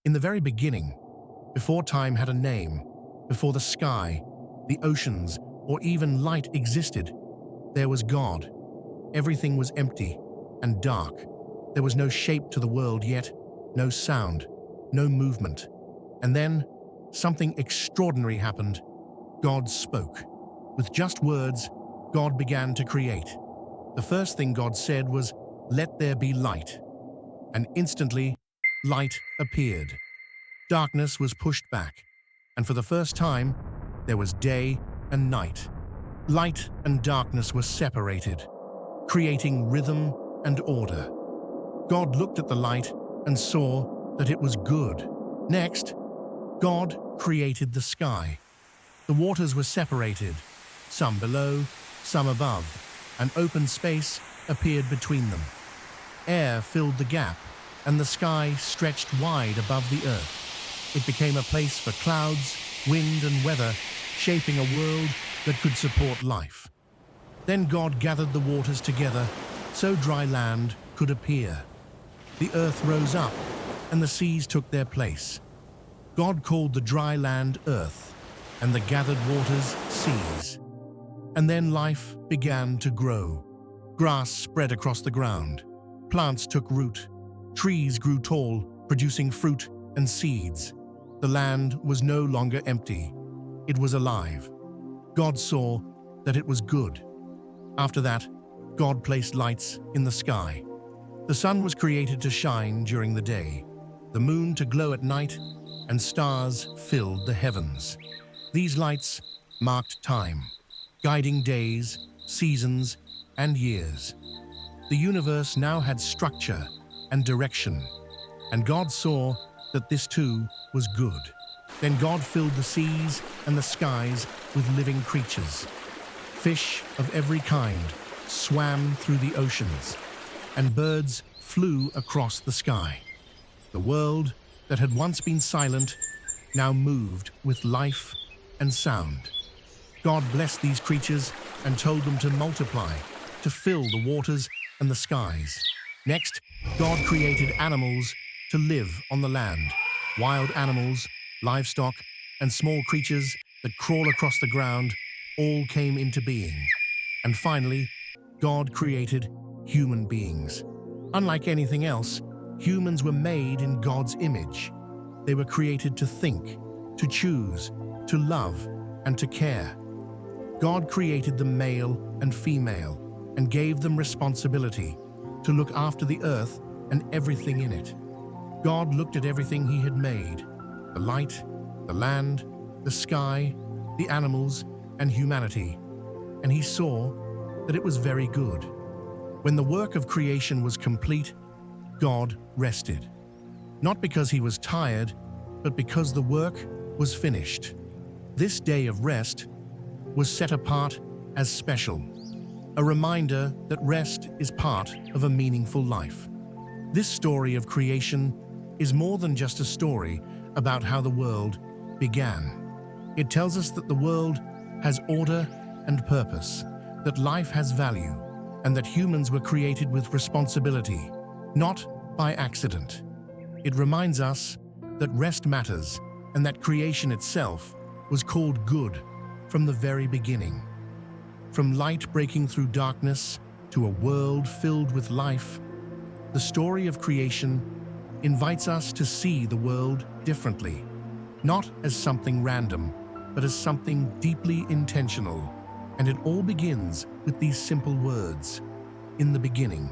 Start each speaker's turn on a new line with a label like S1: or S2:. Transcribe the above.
S1: In the very beginning, before time had a name, before the sky, the oceans, or even light existed, there was God. Everything was empty and dark. There was no shape to the world yet, no sound, no movement. And then, something extraordinary happened. God spoke. With just words, God began to create. The first thing God said was, "Let there be light." And instantly, light appeared. Darkness was pushed back, and for the first time, there was day and night. Light and darkness were separated, creating rhythm and order. God looked at the light and saw that it was good. Next, God created the sky. The waters were separated, some below, some above. An open space appeared between them. Air filled the gap, and the sky stretched wide above the earth. It became a place for clouds, wind, and weather, shaping a world that could support life. Then God gathered the waters together so dry land could appear. The earth rose up, and the seas took their place. God called the dry land earth, and the gathered waters seas. And then life began to grow. Grass spread across the ground. Plants took root. Trees grew tall, producing fruit and seeds. The land was no longer empty. It was alive. God saw that it was good. After that, God placed lights in the sky. The sun was created to shine during the day, the moon to glow at night, and stars filled the heavens. These lights marked time, guiding days, seasons, and years. The universe now had structure and direction, and God saw that this too was good. Then God filled the seas and the skies with living creatures. Fish of every kind swam through the oceans, and birds flew across the sky. The world that had once been silent now moved with life and sound. God blessed these creatures and told them to multiply, to fill the waters and the skies. Next, God created animals to live on the land. Wild animals, livestock, and small creatures that crawl across the ground all came into being. And finally, God created human beings. Unlike anything else, humans were made in God's image. They were created to think, to choose, to love, and to care. God created them male and female and gave them responsibility to look after the earth and everything in it. God looked at everything he had made, the light, the land, the sky, the animals, and humanity, and he saw that it was very good. When the work of creation was complete, God rested. Not because he was tired, but because the work was finished. This day of rest was set apart as special, a reminder that rest is part of a meaningful life. This story of creation is more than just a story about how the world began. It tells us that the world has order and purpose, that life has value, and that humans were created with responsibility, not by accident. It reminds us that rest matters and that creation itself was called good from the very beginning. From light breaking through darkness to a world filled with life, the story of creation invites us to see the world differently, not as something random, but as something deeply intentional. And it all begins with these simple words, "In the beginning."